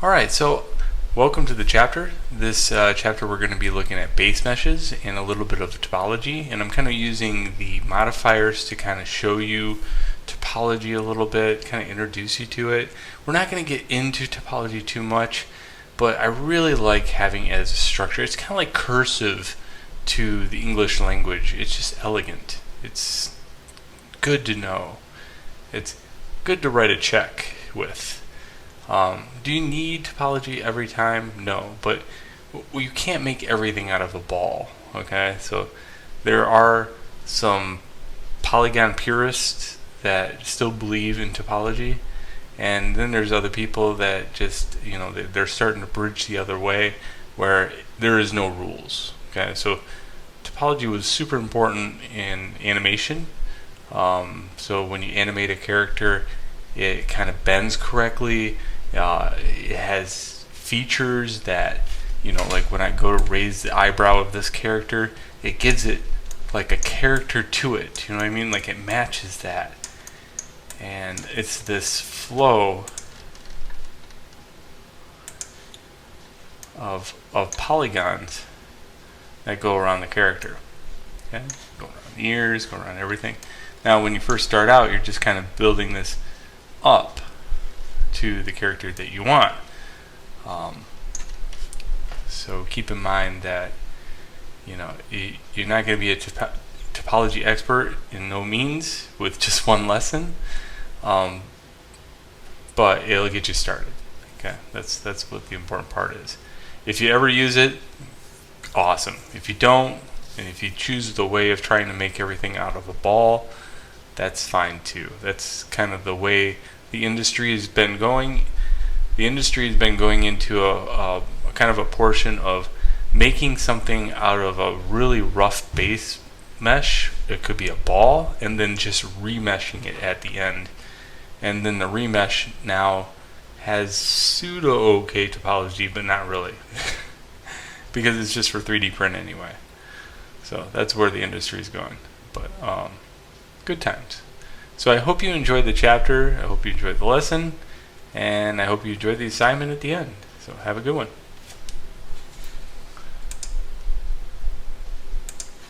Alright, so welcome to the chapter. This chapter we're going to be looking at base meshes and a little bit of topology, and I'm kind of using the modifiers to kind of show you topology a little bit, kind of introduce you to it. We're not going to get into topology too much, but I really like having it as a structure. It's kind of like cursive to the English language. It's just elegant. It's good to know. It's good to write a check with. Do you need topology every time? No, but you can't make everything out of a ball, okay? So there are some polygon purists that still believe in topology, and then there's other people that just, they're starting to bridge the other way where there is no rules, okay? So topology was super important in animation. So when you animate a character, it kind of bends correctly. It has features that, like when I go to raise the eyebrow of this character, it gives it like a character to it. You know what I mean? Like it matches that. And it's this flow of polygons that go around the character. Okay? Go around the ears, go around everything. Now, when you first start out, you're just kind of building this up to the character that you want. So keep in mind that you're not going to be a topology expert in no means with just one lesson, but it'll get you started. Okay, that's what the important part is. If you ever use it, awesome. If you don't, and if you choose the way of trying to make everything out of a ball, that's fine too. That's kind of the way the industry has been going. The industry has been going into a kind of a portion of making something out of a really rough base mesh. It could be a ball, and then just remeshing it at the end. And then the remesh now has pseudo okay topology, but not really, because it's just for 3D print anyway. So that's where the industry is going. But good times. So I hope you enjoyed the chapter, I hope you enjoyed the lesson, and I hope you enjoyed the assignment at the end. So have a good one.